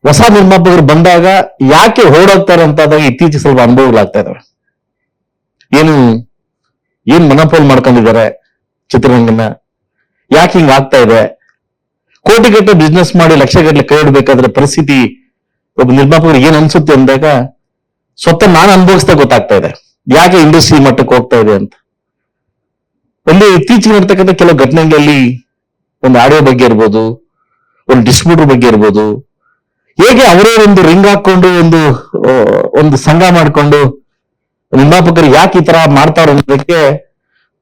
ಹೊಸ ನಿರ್ಮಾಪಕರು ಬಂದಾಗ ಯಾಕೆ ಓಡೋಗ್ತಾರೆ ಅಂತಾದಾಗ ಇತ್ತೀಚೆಗೆ ಸ್ವಲ್ಪ ಅನುಭವಗಳಾಗ್ತಾ ಇದಾವೆ. ಏನ್ ಮನಪೋಲ್ ಮಾಡ್ಕೊಂಡಿದ್ದಾರೆ ಚಿತ್ರರಂಗನ, ಯಾಕೆ ಹಿಂಗ್ ಆಗ್ತಾ ಇದೆ? ಕೋಟಿಗಟ್ಟಲೆ ಬಿಸ್ನೆಸ್ ಮಾಡಿ ಲಕ್ಷಗಟ್ಟಲೆ ಕೈ ಇಡಬೇಕಾದ್ರೆ ಪರಿಸ್ಥಿತಿ ಒಬ್ಬ ನಿರ್ಮಾಪಕರಿಗೆ ಏನ್ ಅನ್ಸುತ್ತೆ ಅಂದಾಗ ಸ್ವತಃ ನಾನು ಅನುಭವಿಸ್ತಾ ಗೊತ್ತಾಗ್ತಾ ಇದೆ ಯಾಕೆ ಇಂಡಸ್ಟ್ರಿ ಮಟ್ಟಕ್ಕೆ ಹೋಗ್ತಾ ಇದೆ ಅಂತ. ಒಂದು ಇತ್ತೀಚೆಗೆ ನಡ್ತಕ್ಕಂಥ ಕೆಲವು ಘಟನೆಗಳಲ್ಲಿ ಒಂದು ಆಡಿಯೋ ಬಗ್ಗೆ ಇರ್ಬೋದು, ಒಂದು ಡಿಸ್ಟ್ರಿಬ್ಯೂಟರ್ ಬಗ್ಗೆ ಇರ್ಬೋದು, ಹೇಗೆ ಅವರೇ ಒಂದು ರಿಂಗ್ ಹಾಕೊಂಡು ಒಂದು ಸಂಘ ಮಾಡಿಕೊಂಡು ನಿರ್ಮಾಪಕರು ಯಾಕೆ ಈ ತರ ಮಾಡ್ತಾರ ಅನ್ನೋದಕ್ಕೆ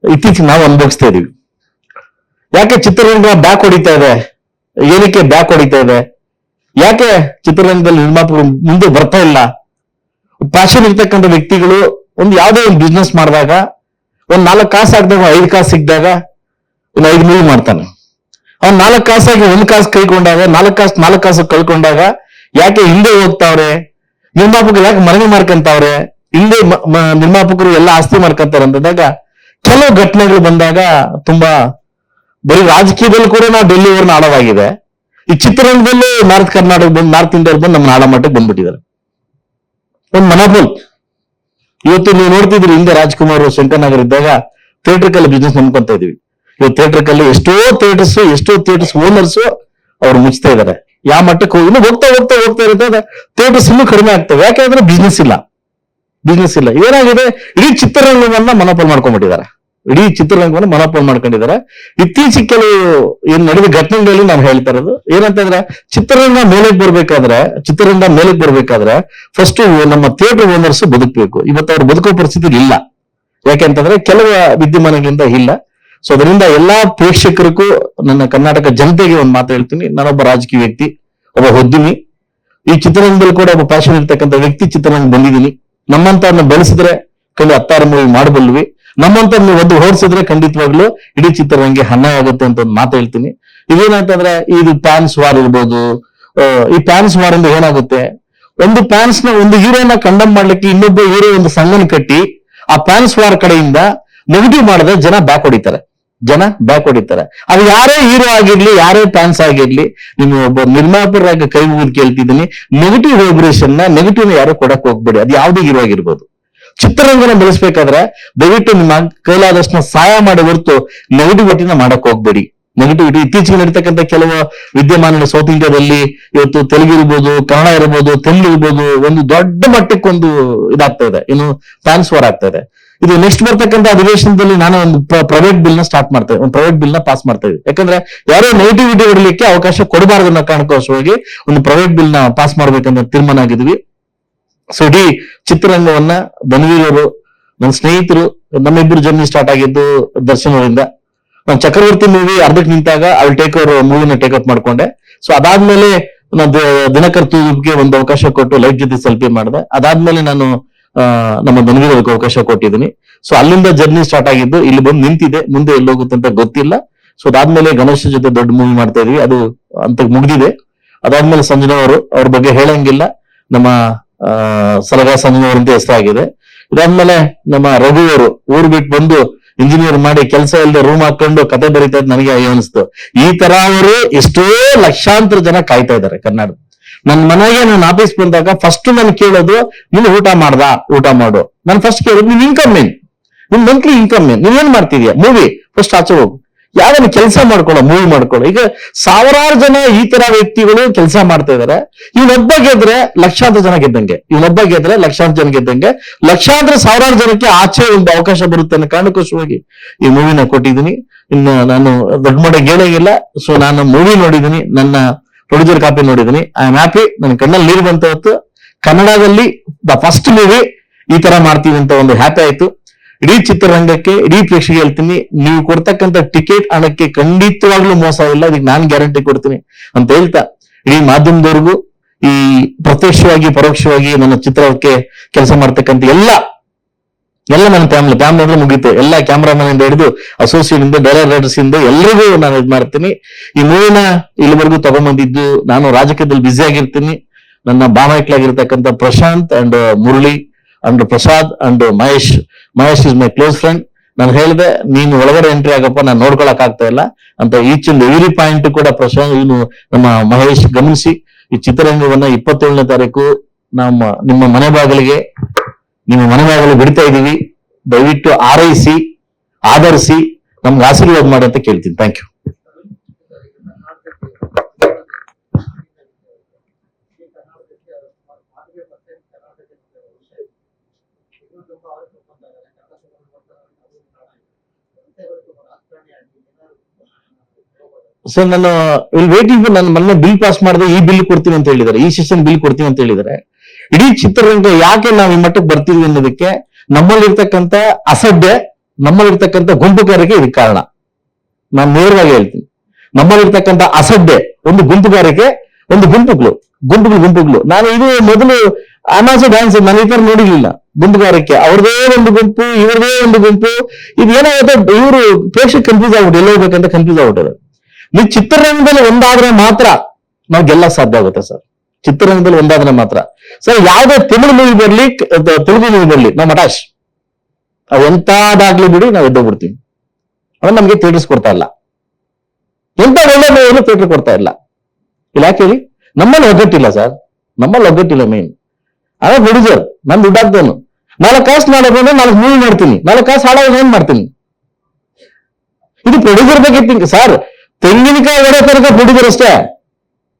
ಇತ್ತೀಚೆಗೆ ನಾವು ಅನುಭವಿಸ್ತಾ ಇದೀವಿ. ಯಾಕೆ ಚಿತ್ರರಂಗ ಬ್ಯಾಕ್ ಹೊಡಿತಾ ಇದೆ? ಏನಕ್ಕೆ ಬ್ಯಾಕ್ ಹೊಡಿತಾ ಇದೆ? ಯಾಕೆ ಚಿತ್ರರಂಗದಲ್ಲಿ ನಿರ್ಮಾಪಕರು ಮುಂದೆ ಬರ್ತಾ ಇಲ್ಲ? ಪ್ಯಾಷನ್ ಇರ್ತಕ್ಕಂಥ ವ್ಯಕ್ತಿಗಳು ಯಾವುದೇ ಒಂದು ಬಿಸ್ನೆಸ್ ಮಾಡಿದಾಗ ಒಂದ್ 4 ಕಾಸು ಹಾಕಿದಾಗ 5 ಕಾಸು ಸಿಕ್ಕಿದಾಗ ಒಂದು 5 ಮೂವಿ ಮಾಡ್ತಾನೆ. ಅವ್ನು 4 ಕಾಸಾಗಿ 1 ಕಾಸು ಕಳ್ಕೊಂಡಾಗ 4 ಕಾಸು ಕಳ್ಕೊಂಡಾಗ ಯಾಕೆ ಹಿಂದೆ ಹೋಗ್ತಾವ್ರೆ? ನಿರ್ಮಾಪಕರು ಯಾಕೆ ಮನವಿ ಮಾಡ್ಕೊಂತಾವ್ರೆ? ಹಿಂದೆ ನಿರ್ಮಾಪಕರು ಎಲ್ಲ ಆಸ್ತಿ ಮಾಡ್ಕೊಂತಾರೆ ಅಂತಂದಾಗ ಕೆಲವು ಘಟನೆಗಳು ಬಂದಾಗ ತುಂಬಾ ಬರೀ ರಾಜಕೀಯದಲ್ಲಿ ಕೂಡ ನಾವು ಡೆಲ್ಲಿವರೆನ ಆಳವಾಗಿದೆ. ಈ ಚಿತ್ರರಂಗದಲ್ಲೂ ನಾರ್ತ್ ಕರ್ನಾಟಕ ಬಂದು ನಾರ್ತ್ ಇಂಡಿಯಾ ಬಂದು ನಮ್ಮ ಆಳ ಮಟ್ಟಕ್ಕೆ ಬಂದ್ಬಿಟ್ಟಿದ್ದಾರೆ. ಒಂದು ಮನಪೋಲ್. ಇವತ್ತು ನೀವು ನೋಡ್ತಿದ್ರಿ, ಹಿಂದೆ ರಾಜ್ಕುಮಾರ್ ಶಂಕರ್ನಗರ್ ಇದ್ದಾಗ ಥಿಯೇಟರ್ಕಲ್ಲಿ ಬಿಸ್ನೆಸ್ ನಂಬ್ಕೊಂತ ಇದೀವಿ. ಇವತ್ತು ಥಿಯೇಟರ್ಕಲ್ಲಿ ಎಷ್ಟೋ ಥಿಯೇಟರ್ಸ್ ಓನರ್ಸ್ ಅವ್ರು ಮುಚ್ತಾ ಇದ್ದಾರೆ. ಯಾವ ಮಟ್ಟಕ್ಕೆ ಇನ್ನು ಹೋಗ್ತಾ ಇರುತ್ತೆ, ಥಿಯೇಟರ್ಸ್ ಇನ್ನೂ ಕಡಿಮೆ ಆಗ್ತವೆ. ಯಾಕೆಂದ್ರೆ ಬಿಸ್ನೆಸ್ ಇಲ್ಲ. ಏನಾಗಿದೆ, ಇಡೀ ಚಿತ್ರರಂಗವನ್ನ ಮನಪೋಲ್ ಮಾಡ್ಕೊಂಡ್ಬಿಟ್ಟಿದ್ದಾರೆ. ಇತ್ತೀಚೆಗೆ ಕೆಲವು ಏನ್ ನಡೆದ ಘಟನೆಗಳಲ್ಲಿ ನಾನು ಹೇಳ್ತಾ ಇರೋದು ಏನಂತಂದ್ರೆ, ಚಿತ್ರರಂಗ ಮೇಲಕ್ಕೆ ಬರ್ಬೇಕಾದ್ರೆ ಫಸ್ಟ್ ನಮ್ಮ ಥಿಯೇಟರ್ ಓನರ್ಸ್ ಬದುಕಬೇಕು. ಇವತ್ತು ಅವ್ರು ಬದುಕೋ ಪರಿಸ್ಥಿತಿ ಇಲ್ಲ. ಯಾಕೆಂತಂದ್ರೆ ಕೆಲವು ವಿದ್ಯಮಾನಗಳಿಂದ ಇಲ್ಲ. ಸೊ ಅದರಿಂದ ಎಲ್ಲಾ ಪ್ರೇಕ್ಷಕರಿಗೂ, ನನ್ನ ಕರ್ನಾಟಕ ಜನತೆಗೆ ಒಂದು ಮಾತು ಹೇಳ್ತೀನಿ. ನಾನೊಬ್ಬ ರಾಜಕೀಯ ವ್ಯಕ್ತಿ, ಒಬ್ಬ ಉದ್ಯಮಿ, ಈ ಚಿತ್ರರಂಗದಲ್ಲಿ ಕೂಡ ಒಬ್ಬ ಪ್ಯಾಷನ್ ಇರ್ತಕ್ಕಂಥ ವ್ಯಕ್ತಿ ಚಿತ್ರರಂಗ ಬಂದಿದ್ದೀನಿ. ನಮ್ಮಂತವ್ರನ್ನ ಬೆಳೆಸಿದ್ರೆ ಖಂಡಿತ 16 ಮೂವಿ ಮಾಡಬಲ್ವಿ. ನಮ್ಮಂತವ್ರನ್ನ ಒಂದು ಓಡಿಸಿದ್ರೆ ಖಂಡಿತವಾಗ್ಲೂ ಇಡೀ ಚಿತ್ರರಂಗೆ ಅನ್ಯಾಯ ಆಗುತ್ತೆ ಅಂತ ಒಂದು ಮಾತು ಹೇಳ್ತೀನಿ. ಇದೇನಂತಂದ್ರೆ ಇದು ಪ್ಯಾನ್ಸ್ ವಾರ್ ಇರ್ಬೋದು. ಈ ಪ್ಯಾನ್ಸ್ ವಾರ್ ಇಂದ ಏನಾಗುತ್ತೆ, ಒಂದು ಪ್ಯಾನ್ಸ್ ನ ಒಂದು ಹೀರೋನ ಕಂಡಮ್ ಮಾಡ್ಲಿಕ್ಕೆ ಇನ್ನೊಬ್ಬ ಹೀರೋ ಒಂದು ಸಂಘನ ಕಟ್ಟಿ ಆ ಪ್ಯಾನ್ಸ್ ವಾರ್ ಕಡೆಯಿಂದ ನೆಗೆಟಿವ್ ಮಾಡಿದ್ರೆ ಜನ ಬ್ಯಾಕ್ ಹೊಡಿತಾರೆ. ಅದು ಯಾರೇ ಹೀರೋ ಆಗಿರ್ಲಿ, ಯಾರೇ ಫ್ಯಾನ್ಸ್ ಆಗಿರ್ಲಿ, ನಿಮ್ಮ ಒಬ್ಬ ನಿರ್ಮಾಪಕರಾಗಿ ಕೈ ಮುಗಿದು ಕೇಳ್ತಿದ್ದೀನಿ, ನೆಗೆಟಿವ್ ವೈಬ್ರೇಷನ್ ನೆಗೆಟಿವ್ ಯಾರು ಕೊಡಕ್ ಹೋಗ್ಬೇಡಿ. ಅದು ಯಾವುದೇ ಹೀರೋ ಆಗಿರ್ಬೋದು. ಚಿತ್ರರಂಗನ ಬೆಳೆಸ್ಬೇಕಾದ್ರೆ ದಯವಿಟ್ಟು ನಿಮ್ಮ ಕೈಲಾದಷ್ಟು ಸಹಾಯ ಮಾಡಿ ಹೊರತು ನೆಗೆಟಿವಿಟಿನ ಮಾಡಕ್ ಹೋಗ್ಬೇಡಿ. ನೆಗೆಟಿವಿಟಿ ಇತ್ತೀಚೆಗೆ ನಡೀತಕ್ಕಂಥ ಕೆಲವು ವಿದ್ಯಮಾನಗಳು ಸೌತ್ ಇಂಡಿಯಾದಲ್ಲಿ ಇವತ್ತು ತೆಲುಗು ಇರ್ಬೋದು, ಕನ್ನಡ ಇರ್ಬೋದು, ತಮಿಳು ಇರ್ಬೋದು, ಒಂದು ದೊಡ್ಡ ಮಟ್ಟಕ್ಕೆ ಒಂದು ಇದಾಗ್ತಾ ಇದೆ. ಇನ್ನು ಫ್ಯಾನ್ಸ್ ವಾರ್ ಆಗ್ತಾ ಇದೆ. ಇದು ನೆಕ್ಸ್ಟ್ ಬರ್ತಕ್ಕಂಥ ಅಧಿವೇಶನದಲ್ಲಿ ನಾನು ಒಂದು ಪ್ರೈವೇಟ್ ಬಿಲ್ ನ ಪಾಸ್ ಮಾಡ್ತಾ ಇದ್ದೆ. ಯಾಕಂದ್ರೆ ಯಾರೋ ನೆಗೆಟಿವಿಟಿ ಹೊರಲಿಕ್ಕೆ ಅವಕಾಶ ಕೊಡಬಾರದು ಅನ್ನೋ ಕಾರಣಕ್ಕೋಸ್ಕರವಾಗಿ ಒಂದು ಪ್ರೈವೇಟ್ ಬಿಲ್ ನ ಪಾಸ್ ಮಾಡ್ಬೇಕಂತ ತೀರ್ಮಾನ ಆಗಿದ್ವಿ. ಸೊ ಇಡೀ ಚಿತ್ರರಂಗವನ್ನ ಧನ್ವೀರವರು, ನನ್ನ ಸ್ನೇಹಿತರು, ನಮ್ಮಿಬ್ಬರು ಜರ್ನಿ ಸ್ಟಾರ್ಟ್ ಆಗಿದ್ದು ದರ್ಶನ್ ಅವರಿಂದ. ನಾನು ಚಕ್ರವರ್ತಿ ಮೂವಿ ಅರ್ಧಕ್ಕೆ ನಿಂತಾಗ ಅಲ್ಲಿ ಮೂವಿನ ಟೇಕ್ ಔಟ್ ಮಾಡ್ಕೊಂಡೆ. ಸೊ ಅದಾದ್ಮೇಲೆ ದಿನಕರ್ ತೂಬ್ಗೆ ಒಂದು ಅವಕಾಶ ಕೊಟ್ಟು ಲೈಫ್ ಜೊತೆ ಸೆಲ್ಫಿ ಮಾಡಿದೆ. ಅದಾದ್ಮೇಲೆ ನಾನು ನಮ್ಮ ಧನ್ವೀರವ್ರಿಗೆ ಅವಕಾಶ ಕೊಟ್ಟಿದ್ದೀನಿ. ಸೊ ಅಲ್ಲಿಂದ ಜರ್ನಿ ಸ್ಟಾರ್ಟ್ ಆಗಿದ್ದು ಇಲ್ಲಿ ಬಂದು ನಿಂತಿದೆ. ಮುಂದೆ ಎಲ್ಲೋಗುತ್ತೆ ಅಂತ ಗೊತ್ತಿಲ್ಲ. ಸೊ ಅದಾದ್ಮೇಲೆ ಗಣೇಶ ಜೊತೆ ದೊಡ್ಡ ಮೂವಿ ಮಾಡ್ತಾ ಇದೀವಿ, ಅದು ಅಂತ ಮುಗ್ದಿದೆ. ಅದಾದ್ಮೇಲೆ ಸಂಜನಾ ಅವ್ರ ಬಗ್ಗೆ ಹೇಳಂಗಿಲ್ಲ, ನಮ್ಮ ಸಲಗಾ ಸಂಜನಾ ಅವರಂತ ಹೆಸರಾಗಿದೆ. ಇದಾದ್ಮೇಲೆ ನಮ್ಮ ರಘು ಅವರು ಊರ್ ಬಿಟ್ಟು ಬಂದು ಇಂಜಿನಿಯರ್ ಮಾಡಿ ಕೆಲಸ ಇಲ್ಲದೆ ರೂಮ್ ಹಾಕೊಂಡು ಕತೆ ಬರೀತಾ ಇದ್ ನನಗೆ ಅನಿಸ್ತು. ಈ ತರ ಅವರು ಎಷ್ಟೋ ಲಕ್ಷಾಂತರ ಜನ ಕಾಯ್ತಾ ಇದ್ದಾರೆ ಕರ್ನಾಟಕ. ನನ್ನ ಮನೆಗೆ ನಾನು ಆಫೀಸ್ ಬಂದಾಗ ಫಸ್ಟ್ ನಾನು ಕೇಳೋದು, ನೀನು ಊಟ ಮಾಡು. ನಾನು ಫಸ್ಟ್ ಕೇಳೋದು, ನಿನ್ ಇನ್ಕಮ್ ಏನ್, ನಿನ್ ಮಂತ್ಲಿ ಇನ್ಕಮ್ ಏನ್, ನೀವೇನ್ ಮಾಡ್ತಿದ್ಯಾ? ಮೂವಿ ಫಸ್ಟ್ ಆಚೆ ಹೋಗು, ಯಾವ್ದನ್ನ ಕೆಲಸ ಮೂವಿ ಮಾಡ್ಕೊಳ್ಳೋ. ಈಗ ಸಾವಿರಾರು ಜನ ಈ ತರ ವ್ಯಕ್ತಿಗಳು ಕೆಲಸ ಮಾಡ್ತಾ ಇದಾರೆ. ಇವನೊಬ್ಬ ಗೆದ್ರೆ ಲಕ್ಷಾಂತರ ಜನ ಗೆದ್ದಂಗೆ, ಲಕ್ಷಾಂತರ ಸಾವಿರಾರು ಜನಕ್ಕೆ ಆಚೆ ಒಂದು ಅವಕಾಶ ಬರುತ್ತೆ ಅನ್ನೋ ಕಾರಣಕ್ಕೋಸ್ಕರವಾಗಿ ಈ ಮೂವಿನ ಕೊಟ್ಟಿದ್ದೀನಿ. ಇನ್ನು ನಾನು ದೊಡ್ಡ ಮಟ್ಟಿಗೆ ಹೇಳೋಂಗಿಲ್ಲ. ಸೊ ನಾನು ಮೂವಿ ನೋಡಿದ್ದೀನಿ, ನನ್ನ ಪ್ರೊಡ್ಯೂಸರ್ ಕಾಪಿ ನೋಡಿದ್ದೀನಿ. I am happy. ನನ್ನ ಕಣ್ಣಲ್ಲಿ ನೀರು ಬಂತ ಹೊತ್ತು ಕನ್ನಡದಲ್ಲಿ ದ ಫಸ್ಟ್ ಮೂವಿ ಈ ತರ ಮಾಡ್ತೀವಿ ಅಂತ ಒಂದು ಹ್ಯಾಪಿ ಆಯ್ತು. ಇಡೀ ಚಿತ್ರರಂಗಕ್ಕೆ, ಇಡೀ ಪ್ರೇಕ್ಷಕರಿಗೆ ಹೇಳ್ತೀನಿ, ನೀವು ಕೊಡ್ತಕ್ಕಂಥ ಟಿಕೆಟ್ ಹಣಕ್ಕೆ ಖಂಡಿತವಾಗ್ಲೂ ಮೋಸ ಇಲ್ಲ, ಇದಕ್ಕೆ ನಾನು ಗ್ಯಾರಂಟಿ ಕೊಡ್ತೀನಿ ಅಂತ ಹೇಳ್ತಾ, ಇಡೀ ಮಾಧ್ಯಮದವ್ರಿಗೂ, ಈ ಪ್ರತ್ಯಕ್ಷವಾಗಿ ಪರೋಕ್ಷವಾಗಿ ನನ್ನ ಚಿತ್ರಕ್ಕೆ ಕೆಲಸ ಮಾಡ್ತಕ್ಕಂಥ ಎಲ್ಲ ನನ್ನ ಫ್ಯಾಮಿಲಿ ಅಂದ್ರೆ ಮುಗೀತು. ಎಲ್ಲ ಕ್ಯಾಮ್ರಾಮನ್ ಇಂದ ಹಿಡಿದು ಅಸೋಸಿಯೇಟ್ ಇಂದ ಡೈರೆಕ್ಟರ್ಸ್ ಇಂದ ಎಲ್ರಿಗೂ ನಾನು ಇದು ಮಾಡ್ತೀನಿ. ಈ ಮೂವಿನ ಇಲ್ಲಿವರೆಗೂ ತಗೊಂಡ್ಬಂದಿದ್ದು, ನಾನು ರಾಜಕೀಯದಲ್ಲಿ ಬ್ಯುಸಿ ಆಗಿರ್ತೀನಿ. ನನ್ನ ಬಾಮೈಕ್ಲಾಗಿರ್ತಕ್ಕಂಥ Prashant and Murali and Prasad and Mahesh is my close friend. ನಾನು ಹೇಳಿದೆ, ನೀನು ಒಳಗಡೆ ಎಂಟ್ರಿ ಆಗಪ್ಪ, ನಾನು ನೋಡ್ಕೊಳಕ್ ಆಗ್ತಾ ಇಲ್ಲ ಅಂತ. ಈಚ್ ಅಂಡ್ ಎವ್ರಿ ಪಾಯಿಂಟ್ ಕೂಡ ಪ್ರಶಾಂತ್, ನಮ್ಮ ಮಹೇಶ್ ಗಮನಿಸಿ ಈ ಚಿತ್ರರಂಗವನ್ನ 27ನೇ ತಾರೀಕು ನಿಮ್ಮ ಮನೆ ಬಾಗಿಲಿಗೆ ಬಿಡ್ತಾ ಇದ್ದೀವಿ. ದಯವಿಟ್ಟು ಆರೈಸಿ, ಆಧರಿಸಿ, ನಮ್ಗೆ ಆಶೀರ್ವಾದ ಮಾಡಿ ಅಂತ ಕೇಳ್ತೀನಿ. Thank you. ಸರ್, ನಾನು ವಿಲ್ ವೇಟಿಂಗ್. ನಾನು ಮೊನ್ನೆ ಬಿಲ್ ಪಾಸ್ ಮಾಡಿದೆ, ಈ ಬಿಲ್ ಕೊಡ್ತೀನಿ ಅಂತ ಹೇಳಿದ್ದಾರೆ, ಈ ಸೆಷನ್ ಬಿಲ್ ಕೊಡ್ತೀನಿ ಅಂತ ಹೇಳಿದ್ದಾರೆ. ಇಡೀ ಚಿತ್ರರಂಗ ಯಾಕೆ ನಾವು ಈ ಮಟ್ಟಕ್ಕೆ ಬರ್ತೀವಿ ಅನ್ನೋದಕ್ಕೆ ನಮ್ಮಲ್ಲಿರ್ತಕ್ಕಂಥ ಅಸಡ್ಡೆ, ನಮ್ಮಲ್ಲಿರ್ತಕ್ಕಂಥ ಗುಂಪುಗಾರಿಕೆ ಇದಕ್ಕೆ ಕಾರಣ. ನಾನು ನೇರವಾಗಿ ಹೇಳ್ತೀನಿ, ನಮ್ಮಲ್ಲಿರ್ತಕ್ಕಂಥ ಅಸಡ್ಡೆ, ಒಂದು ಗುಂಪುಗಾರಿಕೆ, ಒಂದು ಗುಂಪುಗಳು. ನಾನು ಇದು ಮೊದಲು ಅನಾಸ ಡ್ಯಾನ್ಸ್ ನಾನು ಈ ತರ ನೋಡಿರ್ಲಿಲ್ಲ. ಗುಂಪುಗಾರಿಕೆ, ಅವ್ರದೇ ಒಂದು ಗುಂಪು, ಇವ್ರದೇ ಒಂದು ಗುಂಪು. ಇದು ಏನಾಗುತ್ತೆ, ಇವರು ಪ್ರೇಕ್ಷಕ ಕನ್ಫ್ಯೂಸ್ ಆಗ್ಬಿಟ್ಟು ಎಲ್ಲ ಹೋಗ್ಬೇಕಂತ ಕನ್ಫ್ಯೂಸ್ ಆಗ್ಬಿಟ್ಟದೆ. ನೀವು ಚಿತ್ರರಂಗದಲ್ಲಿ ಒಂದಾದ್ರೆ ಮಾತ್ರ ನಾವು ಗೆಲ್ಲಕ್ ಸಾಧ್ಯ ಆಗುತ್ತೆ ಸರ್. ಚಿತ್ರರಂಗದಲ್ಲಿ ಒಂದಾದ್ರೆ ಮಾತ್ರ ಸರ್. ಯಾವುದೇ ತಮಿಳು ಮೂವಿ ಬರ್ಲಿ, ತೆಲುಗು ಮೂವಿ ಬರ್ಲಿ, ನಾವು ಮಟಾಶ್, ಅವ್ ಎಂತಾದಾಗ್ಲಿ ಬಿಡಿ, ನಾವು ಎದ್ದೋಗ್ಬಿಡ್ತೀವಿ. ಅವ್ರು ನಮ್ಗೆ ಥಿಯೇಟರ್ಸ್ ಕೊಡ್ತಾ ಇಲ್ಲ. ಎಂತ ಒಳ್ಳೆ ಮೂವಿಯನ್ನು ಥಿಯೇಟರ್ ಕೊಡ್ತಾ ಇಲ್ಲ. ಇಲ್ಲ ಯಾಕೆ ಹೇಳಿ? ನಮ್ಮಲ್ಲಿ ಒಗ್ಗಟ್ಟಿಲ್ಲ ಸರ್, ನಮ್ಮಲ್ಲಿ ಒಗ್ಗಟ್ಟಿಲ್ಲ. ಮೇನ್ ಅದೇ ಪ್ರೊಡ್ಯೂಸರ್, ನಾನು ದುಡ್ಡಾಗ್ತಾನು 4 ಕಾಸು ನಾಳೆ 4 ಮೂವಿ ಮಾಡ್ತೀನಿ, 4 ಕಾಸು ಹಾಳಾಗ ಏನ್ ಮಾಡ್ತೀನಿ? ಇದು ಪ್ರೊಡ್ಯೂಸರ್ ಬಗ್ಗೆ ತಿಂಕ್ ಸರ್. ತೆಂಗಿನಕಾಯಿ ಹೊಡೆ ತನಕ ಪ್ರೊಡ್ಯೂಸರ್ ಅಷ್ಟೇ,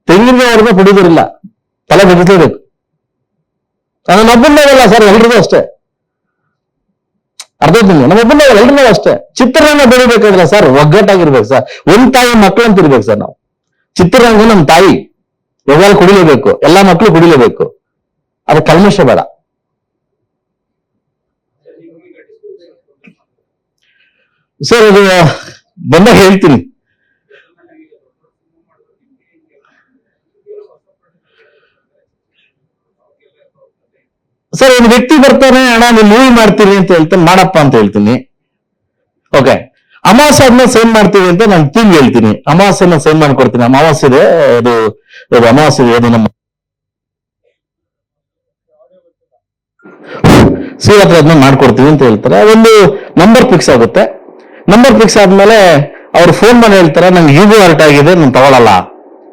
ತೆಂಗಿನಕಾಯಿ ಹೊಡೆದ ಪ್ರೊಡ್ಯೂಸರ್ ಇಲ್ಲ. ತಲೆ ಬದಲಿಸಬೇಕು. ನಮ್ಮೊಬ್ಬನಾಗಲ್ಲ ಸರ್, ಎಲ್ರಿಗೂ ಅಷ್ಟೇ. ಅರ್ಧ ನಮ್ಮೊಬ್ಬನಾಗಲ್ಲ, ಎಲ್ರಿಗೂ ಅಷ್ಟೇ. ಚಿತ್ರರಂಗ ಬೆಳಿಬೇಕಾದ್ರೆ ಸರ್ ಒಗ್ಗಟ್ಟಾಗಿರ್ಬೇಕು ಸರ್. ಒಂದ್ ತಾಯಿ ಮಕ್ಕಳು ಅಂತ ಇರ್ಬೇಕು ಸರ್. ನಾವು ಚಿತ್ರರಂಗ ನಮ್ಮ ತಾಯಿ, ಯಾವಾಗ ಕುಡಿಲೇಬೇಕು, ಎಲ್ಲಾ ಮಕ್ಕಳು ಕುಡಿಲೇಬೇಕು. ಅದು ಕಲ್ಮಶ ಬೇಡ ಸರ್. ಅದು ಬಂದಾಗ ಹೇಳ್ತೀನಿ ಸರ್. ಒಂದು ವ್ಯಕ್ತಿ ಬರ್ತಾನೆ, ಅಣ್ಣ ನೀವು ಮೂವಿ ಮಾಡ್ತೀರಿ ಅಂತ ಹೇಳ್ತಾನೆ, ಮಾಡಪ್ಪ ಅಂತ ಹೇಳ್ತೀನಿ. ಓಕೆ, ಅಮಾವಾಸ್ಯೆ ಸೈನ್ ಮಾಡ್ತೀವಿ ಅಂತ ನಾನು ಟೀಮ್ ಹೇಳ್ತೀನಿ. ಅಮಾವಾಸ್ಯೆನ ಸೈನ್ ಮಾಡ್ಕೊಡ್ತೀನಿ. ಅಮಾವಾಸ್ಯೆ ಇದೆ, ಅದು ಅಮಾವಾಸ್ಯೆ ಇದೆ, ನಮ್ಮ ಶ್ರೀರಾತ್ರ ಅದನ್ನ ಮಾಡ್ಕೊಡ್ತೀವಿ ಅಂತ ಹೇಳ್ತಾರೆ. ಅದೊಂದು ನಂಬರ್ ಫಿಕ್ಸ್ ಆಗುತ್ತೆ. ನಂಬರ್ ಫಿಕ್ಸ್ ಆದ್ಮೇಲೆ ಅವ್ರು ಫೋನ್ ಮಾಡಿ ಹೇಳ್ತಾರೆ, ನಂಗೆ ಯೂಗೋ ಅರ್ಟ್ ಆಗಿದೆ, ನಾನು ತಗೊಳಲ್ಲ.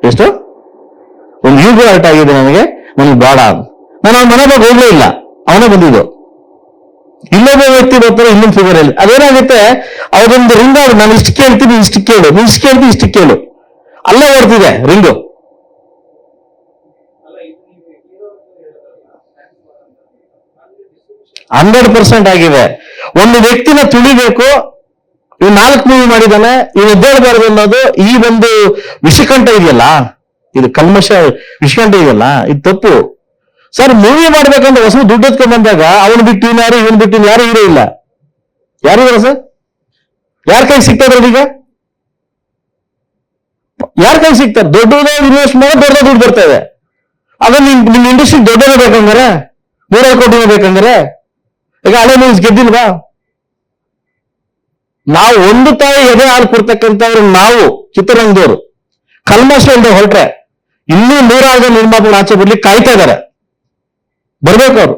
ಎಷ್ಟು? ಒಂದು ಯೂಗೋ ಅರ್ಟ್ ಆಗಿದೆ ನನಗೆ ಬೇಡ. ನಾನು ಅವ್ನ ಮನೆ ಬಗ್ಗೆ ಹೋಗ್ಲೇ ಇಲ್ಲ, ಅವನೇ ಬಂದಿದ್ದು. ಇಲ್ಲೊಬ್ಬ ವ್ಯಕ್ತಿ ಬರ್ತಾರೆ, ಇನ್ನೊಂದು ಫಿಗರ್ ಹೇಳಿ. ಅದೇನಾಗುತ್ತೆ, ಅವ್ರೊಂದು ರಿಂಗ್ ಅವ್ರು, ನಾನು ಇಷ್ಟು ಕೇಳ್ತೀನಿ, ಇಷ್ಟು ಕೇಳು, ನೀನು ಇಷ್ಟು ಕೇಳ್ತೀನಿ, ಇಷ್ಟು ಕೇಳು, ಅಲ್ಲೇ ಓಡ್ತಿದೆ ರಿಂಗು. %100% ಆಗಿದೆ. ಒಂದು ವ್ಯಕ್ತಿನ ತುಳಿಬೇಕು, ಇವ್ 4 ಮೂವಿ ಮಾಡಿದಾನೆ, ಇವ್ ಎದ್ದೇಳಬಾರ್ದು ಅನ್ನೋದು ಈ ಒಂದು ವಿಷಕಂಠ ಇದೆಯಲ್ಲ, ಇದು ಕಲ್ಮಶ ವಿಷಕಂಠ ಇದೆಯಲ್ಲ, ಇದು ತಪ್ಪು ಸರ್. ಮೂವಿ ಮಾಡ್ಬೇಕಂದ್ರೆ ಹೊಸ ದುಡ್ಡು ಎತ್ಕೊಂಡ್ ಬಂದಾಗ ಅವನು ಬಿಟ್ಟು ಯಾರು, ಇವನ್ ಬಿಟ್ಟು ಯಾರು ಹೀರೋ ಇಲ್ಲ. ಯಾರಿದಾರ ಸರ್? ಯಾರ ಕೈ ಸಿಗ್ತಾರೆ ಈಗ? ಯಾರ ಕೈ ಸಿಗ್ತಾರೆ? ದೊಡ್ಡದೇ ಇನ್ವೆಸ್ಟ್ ಮಾಡಿ ದೊಡ್ಡ ದುಡ್ಡು ಬರ್ತಾ ಇದೆ. ಅದ ನಿಮ್ ಇಂಡಸ್ಟ್ರಿ ದೊಡ್ಡದೇ ಬೇಕಂದ್ರೆ 100 ಕೋಟಿ ಬೇಕಂದ್ರೆ ಈಗ ಹಳೆ ಮೂವೀಸ್ ಗೆದ್ದಿಲ್ವಾ? ನಾವು ಒಂದು ತಾಯಿ ಎದೆ ಹಾಲು ಕೊಡ್ತಕ್ಕಂಥವ್ರು ನಾವು ಚಿತ್ರರಂಗದವರು ಕಲ್ಮಶ ಇಲ್ಲದೆ ಹೊರಟ್ರೆ ಇನ್ನೂ 100 ನಿರ್ಮಾಪಕರು ಆಚೆ ಬರ್ಲಿಕ್ಕೆ ಕಾಯ್ತಾ ಇದಾರೆ. ಬರ್ಬೇಕು ಅವರು.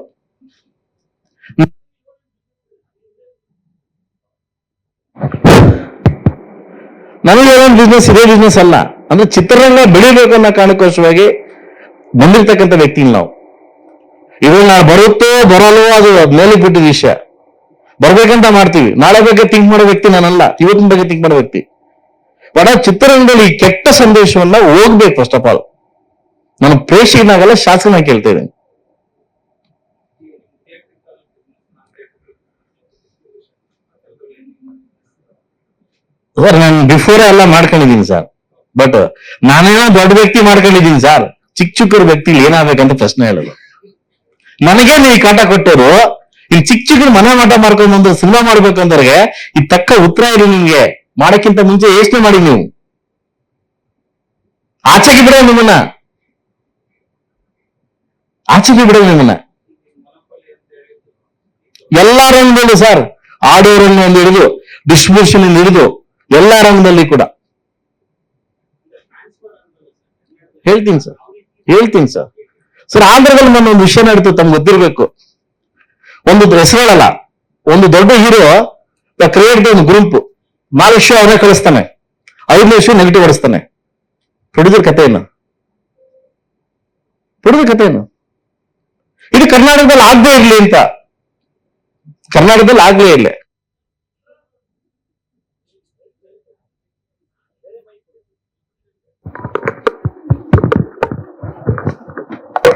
ನನಗೆ ಒಂದು ಬಿಸ್ನೆಸ್, ಇದೇ ಬಿಸ್ನೆಸ್ ಅಲ್ಲ. ಅಂದ್ರೆ ಚಿತ್ರರಂಗ ಬೆಳಿಬೇಕು ಅನ್ನೋ ಕಾರಣಕ್ಕೋಸ್ಕರವಾಗಿ ಬಂದಿರ್ತಕ್ಕಂಥ ವ್ಯಕ್ತಿ ನಾವು. ಇವಾಗ ನಾವು ಬರುತ್ತೋ ಬರಲ್ಲೋ ಅದು ಮೇಲೆ ಬಿಟ್ಟಿದ ವಿಷಯ. ಬರ್ಬೇಕಂತ ಮಾಡ್ತೀವಿ. ನಾಳೆ ಬಗ್ಗೆ ಥಿಂಕ್ ಮಾಡೋ ವ್ಯಕ್ತಿ ನಾನಲ್ಲ, ಇವತ್ತಿನ ಬಗ್ಗೆ ಥಿಂಕ್ ಮಾಡೋ ವ್ಯಕ್ತಿ. ಬಟ್ ಚಿತ್ರರಂಗದಲ್ಲಿ ಕೆಟ್ಟ ಸಂದೇಶವನ್ನ ಹೋಗ್ಬೇಕು. ಫಸ್ಟ್ ಆಫ್ ಆಲ್ ನಾನು ಪ್ರೇಕ್ಷಕನಾಗಲ್ಲ, ಶಾಸನ ಕೇಳ್ತಾ ಇದ್ದೀನಿ. ಸರ್, ನಾನು ಬಿಫೋರ್ ಎಲ್ಲ ಮಾಡ್ಕೊಂಡಿದ್ದೀನಿ ಸರ್. ಬಟ್ ನಾನೇನೋ ದೊಡ್ಡ ವ್ಯಕ್ತಿ ಮಾಡ್ಕೊಂಡಿದ್ದೀನಿ ಸರ್. ಚಿಕ್ಕ ವ್ಯಕ್ತಿ ಏನಾಗಬೇಕಂತ ಪ್ರಶ್ನೆ ಹೇಳೋದು. ನನಗೆ ನೀವು ಕಾಟ ಕೊಟ್ಟರು, ಇಲ್ಲಿ ಚಿಕ್ಕ ಮನೆ ಮಾಟ ಮಾಡ್ಕೊಂಡು ಒಂದು ಸಿನಿಮಾ ಮಾಡ್ಬೇಕಂದ್ರೆ ಈ ತಕ್ಕ ಉತ್ತರ ಇರಿ. ನಿಮ್ಗೆ ಮಾಡಕ್ಕಿಂತ ಮುಂಚೆ ಯೋಚನೆ ಮಾಡಿ. ನೀವು ಆಚೆಗೆ ಬಿಡೋ ನಿಮ್ಮನ್ನ, ಆಚೆಗೆ ಬಿಡೋ ನಿಮ್ಮನ್ನ ಎಲ್ಲಾ ರಂಗದಲ್ಲಿ ಸರ್. ಆಡಿಯೋ ರಂಗದಲ್ಲಿ ಹಿಡಿದು ಡಿಸ್ಟ್ರಿಬ್ಯೂಷನ್ ಹಿಡಿದು ಎಲ್ಲಾ ರಂಗದಲ್ಲಿ ಕೂಡ ಹೇಳ್ತೀನಿ ಸರ್. ಸರ್, ಆಂಧ್ರದಲ್ಲಿ ನನ್ನ ಒಂದು ವಿಷಯ ನಡೀತು, ತಮ್ಗೆ ಗೊತ್ತಿರ್ಬೇಕು. ಒಂದು ಹೆಸರುಗಳಲ್ಲ, ಒಂದು ದೊಡ್ಡ ಹೀರೋ ಕ್ರಿಯೇಟ್ ಒಂದು ಗ್ರೂಪ್ 4 ಶೋ ಅವನೇ ಕಳಿಸ್ತಾನೆ, 5 ಶೋ ನೆಗೆಟಿವ್ ಹೊಡಿಸ್ತಾನೆ. ಪ್ರೊಡ್ಯೂಸರ್ ಕಥೆ ಏನು? ಪುಟದ ಕಥೆ ಏನು? ಇದು ಕರ್ನಾಟಕದಲ್ಲಿ ಆಗದೆ ಇರ್ಲಿ ಅಂತ, ಕರ್ನಾಟಕದಲ್ಲಿ ಆಗ್ಲೇ ಇಲ್ಲ.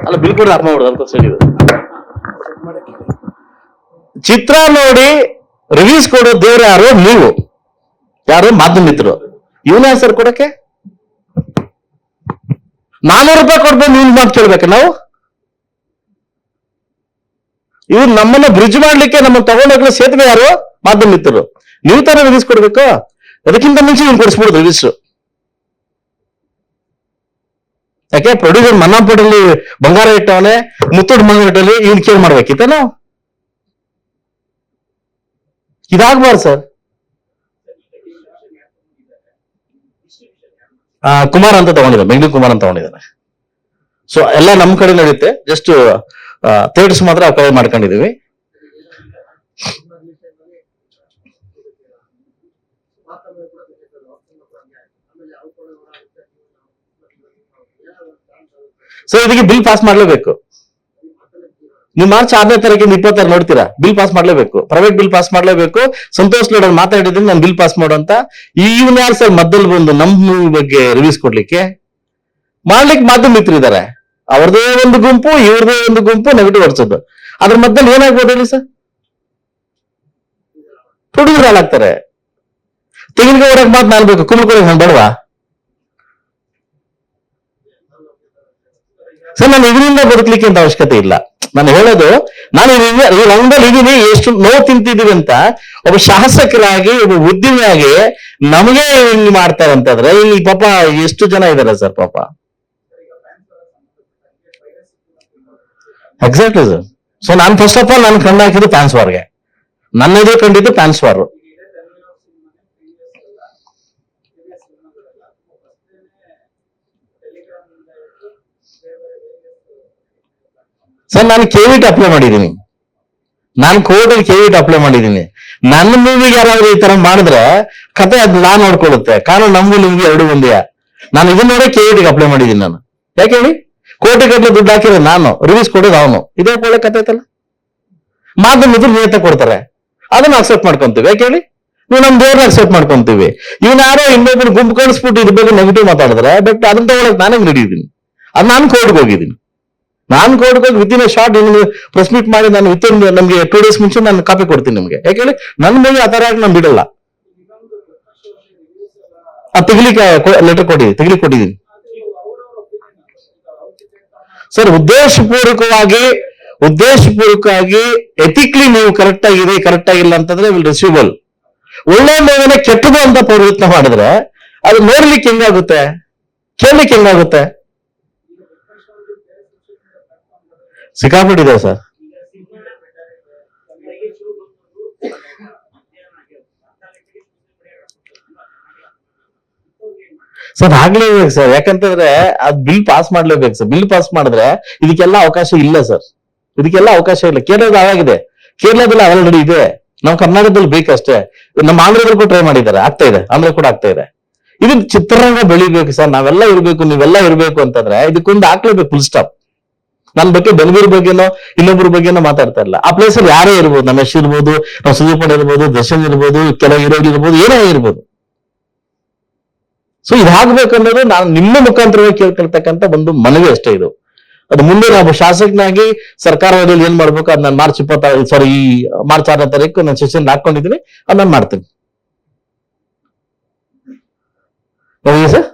ಅಲ್ಲ ಬಿಲ್ ಕೂಡ ಆತ್ಮ ಮಾಡೋದು ಅಂತ ಹೇಳಿದ್ರು. ಚಿತ್ರ ನೋಡಿ ರಿವ್ಯೂಸ್ ಕೊಡೋ ದೇವ್ರ ಯಾರು? ನೀವು ಯಾರು? ಮಾಧ್ಯಮ ಮಿತ್ರರು. ಇವನೇ ಸರ್ ಕೊಡಕ್ಕೆ ₹400 ಕೊಡ್ಬೇಕು. ನೀವು ಮಾತು ಕೇಳ್ಬೇಕು ನಾವು? ಇವ್ರು ನಮ್ಮನ್ನ ಬ್ರಿಡ್ಜ್ ಮಾಡ್ಲಿಕ್ಕೆ ನಮ್ಮ ತಗೊಂಡೋಗ್ಲ ಸೇತುವೆ ಯಾರು? ಮಾಧ್ಯಮ ಮಿತ್ರರು. ನೀವು ತರ ರಿವ್ಯೂಸ್ ಕೊಡ್ಬೇಕು. ಅದಕ್ಕಿಂತ ಮುಂಚೆ ನೀವು ಕೊಡಿಸ್ಬಿಡುದು ರಿವ್ಯೂಸ್. ಯಾಕೆ ಪ್ರೊಡ್ಯೂಸರ್ ಮನ್ನಾಪುರಲ್ಲಿ ಬಂಗಾರ ಇಟ್ಟವನೆ, ಮುತ್ತೂಡ್ ಮಂಗಾರಟ್ಟಲ್ಲಿ ಇವ್ನು ಕೇರ್ ಮಾಡ್ಬೇಕಿತ್ತ ನಾವು? ಇದಾಗಬಾರ್ದು ಸರ್. ಕುಮಾರ್ ಅಂತ ತಗೊಂಡಿದ್ದಾನೆ, ಬೆಂಗಳೂರು ಕುಮಾರ್ ಅಂತ ತಗೊಂಡಿದ್ದಾನೆ. ಸೊ ಎಲ್ಲ ನಮ್ ಕಡೆ ನಡೆಯುತ್ತೆ, ಜಸ್ಟ್ ಥಿಯೇಟರ್ಸ್ ಮಾತ್ರ ಆ ಕಡೆ ಮಾಡ್ಕೊಂಡಿದೀವಿ. ಸೊ ಇದಕ್ಕೆ ಬಿಲ್ ಪಾಸ್ ಮಾಡ್ಲೇಬೇಕು. ನೀವು ಮಾರ್ಚ್ 6ನೇ ತಾರೀಕಿಂದ 26 ನೋಡ್ತೀರಾ, ಬಿಲ್ ಪಾಸ್ ಮಾಡ್ಲೇಬೇಕು. ಪ್ರೈವೇಟ್ ಬಿಲ್ ಪಾಸ್ ಮಾಡ್ಲೇಬೇಕು. ಸಂತೋಷ್ ಲೋಡ್ ಮಾತಾಡಿದ್ರೆ ನಾನು ಬಿಲ್ ಪಾಸ್ ಮಾಡು ಅಂತ. ಇವನ್ ಯಾರು ಸರ್ ಮಧ್ಯದಲ್ಲಿ ಬಂದು ನಮ್ ಮೂವಿ ಬಗ್ಗೆ ರಿವ್ಯೂಸ್ ಕೊಡ್ಲಿಕ್ಕೆ? ಮಾಡ್ಲಿಕ್ಕೆ ಮಾಧ್ಯಮ ಮಿತ್ರರು ಇದಾರೆ, ಅವ್ರದೇ ಒಂದು ಗುಂಪು, ಇವ್ರದೇ ಒಂದು ಗುಂಪು ನೆಗೆಟಿವ್ ಹೊಡ್ಸೋದು. ಅದ್ರ ಮಧ್ಯದಲ್ಲಿ ಏನಾಗ್ಬೋದು ಹೇಳಿ ಸರ್? ಪ್ರೊಡ್ಯೂಸರ್ ಹಾಳಾಗ್ತಾರೆ. ತೆಂಗಿನಕಾಯಿ ಹೊರಗೆ ಮಾತು ನಾಲ್ಬೇಕು, ಕುಂಬಳಕಾಯಿ ನಾನು ಬೇಡವಾ ಸರ್? ನಾನು ಇದರಿಂದ ಬದುಕಲಿಕ್ಕೆ ಅಂತ ಅವಶ್ಯಕತೆ ಇಲ್ಲ. ನಾನು ಹೇಳೋದು, ನಾನು ಈ ರಂಗದಲ್ಲಿ ಇದೀನಿ, ಎಷ್ಟು ನೋವು ತಿಂತಿದೀವಿ ಅಂತ. ಒಬ್ಬ ಶಾಸಕರಾಗಿ, ಒಬ್ಬ ಉದ್ಯಮಿಯಾಗಿ ನಮಗೆ ಹಿಂಗ್ ಮಾಡ್ತಾರೆ ಅಂತಂದ್ರೆ ಇಲ್ಲಿ ಪಾಪ ಎಷ್ಟು ಜನ ಇದಾರೆ ಸರ್ ಪಾಪ. Exactly sir. ಸೊ ನಾನು ಫಸ್ಟ್ ಆಫ್ ಆಲ್ ನಾನು ಕಂಡು ಹಾಕಿದ್ದು ಫ್ಯಾನ್ಸ್ ವಾರ್ಗೆ. ನನ್ನ ಎದುರು ಕಂಡಿದ್ದು ಫ್ಯಾನ್ಸ್ ವಾರ್. ಸರ್ ನಾನು KVT ಅಪ್ಲೈ ಮಾಡಿದ್ದೀನಿ, ನಾನು ಕೋರ್ಟ್ KVT ಅಪ್ಲೈ ಮಾಡಿದ್ದೀನಿ. ನನ್ನ ಮೂವಿಗೆ ಯಾರಾದ್ರೂ ಈ ತರ ಮಾಡಿದ್ರೆ ಕತೆ ಅದು ನಾನು ನೋಡ್ಕೊಳ್ಳುತ್ತೆ. ಕಾರಣ ನಮಗೂ ನಿಮ್ಗೆ ಎರಡು ಒಂದೇ. ನಾನು ಇದನ್ನ ನೋಡೇ KVTಗೆ ಅಪ್ಲೈ ಮಾಡಿದ್ದೀನಿ ನಾನು. ಯಾಕೆ ಹೇಳಿ? ಕೋಟಿ ಗಟ್ಟಲೆ ದುಡ್ಡು ಹಾಕಿರೋ ನಾನು, ರಿವ್ಯೂಸ್ ಕೊಡೋದು ಅವನು. ಇದೇ ಒಳ್ಳೆ ಕತೆ ಐತಲ್ಲ. ಮಾಧ್ಯಮ ಮಿತ್ರರು ನಿಯತ ಕೊಡ್ತಾರೆ, ಅದನ್ನ ಅಕ್ಸೆಪ್ಟ್ ಮಾಡ್ಕೊಂತೀವಿ. ಯಾಕೆ ಹೇಳಿ? ನೀವು ನಮ್ ದೇವ್ರನ್ನ ಅಕ್ಸೆಪ್ಟ್ ಮಾಡ್ಕೊಂತೀವಿ. ಇವನ್ ಯಾರೋ ಇನ್ನೊಬ್ರು ಗುಂಪು ಕಳಿಸ್ಬಿಟ್ಟು ಇದ್ರ ಬಗ್ಗೆ ನೆಗೆಟಿವ್ ಮಾತಾಡಿದ್ರೆ, ಬಟ್ ಅದನ್ನ ತಗೊಳಕ್ ನಾನೇ ನಡೀತೀನಿ. ಅದು ನಾನು ಕೋರ್ಟ್ಗೆ ಹೋಗಿದ್ದೀನಿ. ನಾನು ಕೋರ್ಟ್ಗೆ ಹೋಗಿ ವಿತಿನ್ ಎ ಶಾರ್ಟ್ ನಿಮ್ಗೆ ಪ್ರೆಸ್ ಮೀಟ್ ಮಾಡಿ ನಾನು ವಿತಿನ್ ನಮ್ಗೆ 2 days ಮುಂಚೆ ನಾನು ಕಾಪಿ ಕೊಡ್ತೀನಿ ನಿಮ್ಗೆ. ಯಾಕೆ ಹೇಳಿ? ನನ್ನ ಮೇಲೆ ಆ ತರ ನಾನು ಬಿಡಲ್ಲ. ತೆಗಿಲಿಕ್ಕೆ ಲೆಟರ್ ತೆಗಿಲಿಕ್ಕೆ ಕೊಟ್ಟಿದ್ದೀನಿ ಸರ್. ಉದ್ದೇಶಪೂರ್ವಕವಾಗಿ ಎಥಿಕ್ಲಿ ನೀವು ಕರೆಕ್ಟ್ ಆಗಿದೆ, ಕರೆಕ್ಟ್ ಆಗಿಲ್ಲ ಅಂತಂದ್ರೆ ವಿಲ್ ರಿಸೀವಬಲ್. ಒಳ್ಳೆ ಮೇವನೆ ಕೆಟ್ಟದು ಅಂತ ಪ್ರಯತ್ನ ಮಾಡಿದ್ರೆ ಅದು ನೋಡ್ಲಿಕ್ಕೆ ಹೆಂಗಾಗುತ್ತೆ, ಕೇಳಲಿಕ್ಕೆ ಹೆಂಗಾಗುತ್ತೆ? ಸಿಕ್ಕಾಪಟ್ಟಿದೆ ಸರ್. ಸರ್ ಆಗ್ಲೇಬೇಕು ಸರ್. ಯಾಕಂತಂದ್ರೆ ಅದ್ ಬಿಲ್ ಪಾಸ್ ಮಾಡ್ಲೇಬೇಕು ಸರ್. ಬಿಲ್ ಪಾಸ್ ಮಾಡಿದ್ರೆ ಇದಕ್ಕೆಲ್ಲ ಅವಕಾಶ ಇಲ್ಲ ಸರ್, ಇದಕ್ಕೆಲ್ಲ ಅವಕಾಶ ಇಲ್ಲ. ಕೇರಳದ ಆಗಿದೆ, ಕೇರಳದಲ್ಲಿ ಆಲ್ರೆಡಿ ಇದೆ. ನಾವು ಕರ್ನಾಟಕದಲ್ಲಿ ಬೇಕಷ್ಟೇ. ನಮ್ಮ ಆಂಧ್ರದಲ್ಲೂ ಟ್ರೈ ಮಾಡಿದ್ದಾರೆ, ಆಗ್ತಾ ಇದೆ. ಆಂಧ್ರ ಕೂಡ ಆಗ್ತಾ ಇದೆ. ಇದು ಚಿತ್ರರಂಗ ಬೆಳಿಬೇಕು ಸರ್. ನಾವೆಲ್ಲ ಇರ್ಬೇಕು, ನೀವೆಲ್ಲ ಇರ್ಬೇಕು ಅಂತಂದ್ರೆ ಇದಕ್ಕೊಂದು ಹಾಕ್ಲೇಬೇಕು ಫುಲ್ ಸ್ಟಾಪ್. ನನ್ನ ಬಗ್ಗೆ ಬೆಂಗಳೂರು ಬಗ್ಗೆನೋ ಇನ್ನೊಬ್ಬರ ಬಗ್ಗೆನೋ ಮಾತಾಡ್ತಾ ಇಲ್ಲ. ಆ ಪ್ಲೇಸ್ ಅಲ್ಲಿ ಯಾರೇ ಇರ್ಬೋದು, ನಮ್ಮ ಯಶ್ ಇರ್ಬೋದು, ನಾವು ಸುದೀಪಣ್ಣ ಇರ್ಬೋದು, ದರ್ಶನ್ ಇರ್ಬೋದು, ಕೆಲವು ಹೀರೋಗಳು ಇರ್ಬೋದು, ಏನೇ ಇರ್ಬೋದು. ಸೊ ಇದಾಗಬೇಕನ್ನೋದು ನಾನು ನಿಮ್ಮ ಮುಖಾಂತರವಾಗಿ ಕೇಳ್ಕೊಳ್ತಕ್ಕಂಥ ಒಂದು ಮನವಿ ಅಷ್ಟೇ ಇದು. ಅದು ಮುಂದೆ ನಾವು ಶಾಸಕನಾಗಿ ಸರ್ಕಾರದಲ್ಲಿ ಏನ್ ಮಾಡ್ಬೇಕು ಅದು ನಾನು ಮಾರ್ಚ್ 6ನೇ ತಾರೀಕು ನಾನು ಸೆಷನ್ ಹಾಕೊಂಡಿದ್ದೀನಿ, ಅದು ನಾನು ಮಾಡ್ತೀನಿ. ಸರ್